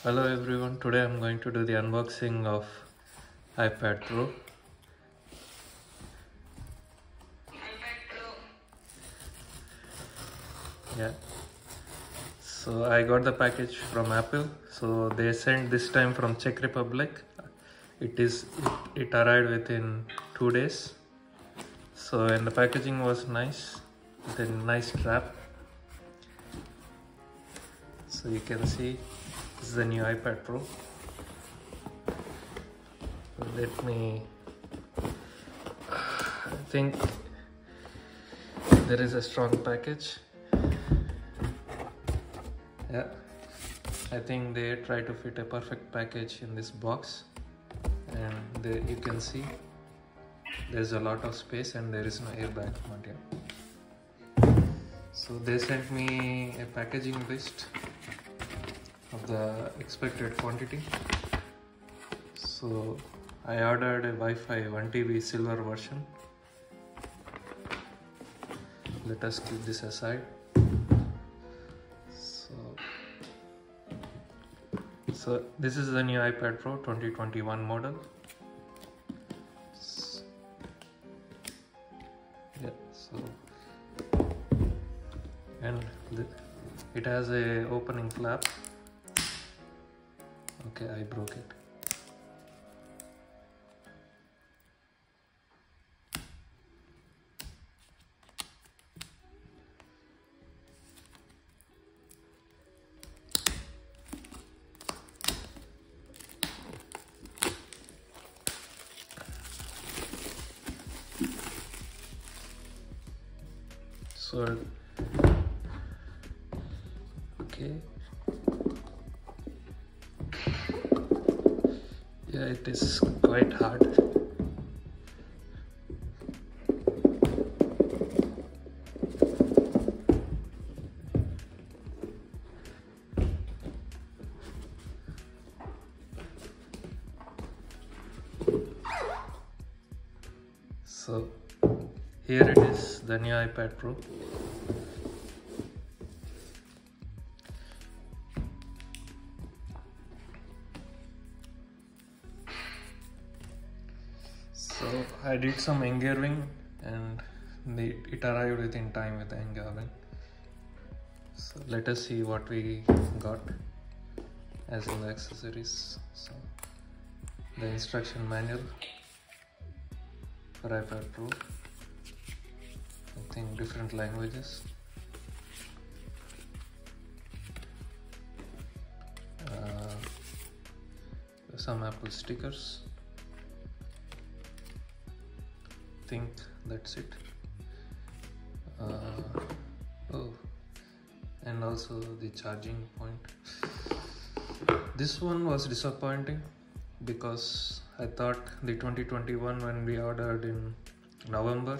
Hello everyone, today I'm going to do the unboxing of iPad Pro. Yeah, so I got the package from Apple. So they sent this time from Czech Republic. It arrived within 2 days. So and the packaging was nice with a nice strap. So you can see this is the new iPad Pro. I think there is a strong package. Yeah, I think they try to fit a perfect package in this box, and you can see there's a lot of space and there is no airbag not yet. So they sent me a packaging list of the expected quantity. So I ordered a Wi-Fi 1 TB silver version. Let us keep this aside. So this is the new iPad Pro 2021 model. Yeah, it has a opening flap. Okay, I broke it. So, okay, yeah, it is quite hard. So here it is, the new iPad Pro. So I did some engraving and it arrived within time with the engraving. So let us see what we got as in the accessories. So the instruction manual for iPad Pro, I think different languages. Some Apple stickers. I think that's it. And also the charging point. This one was disappointing because I thought the 2021 when we ordered in November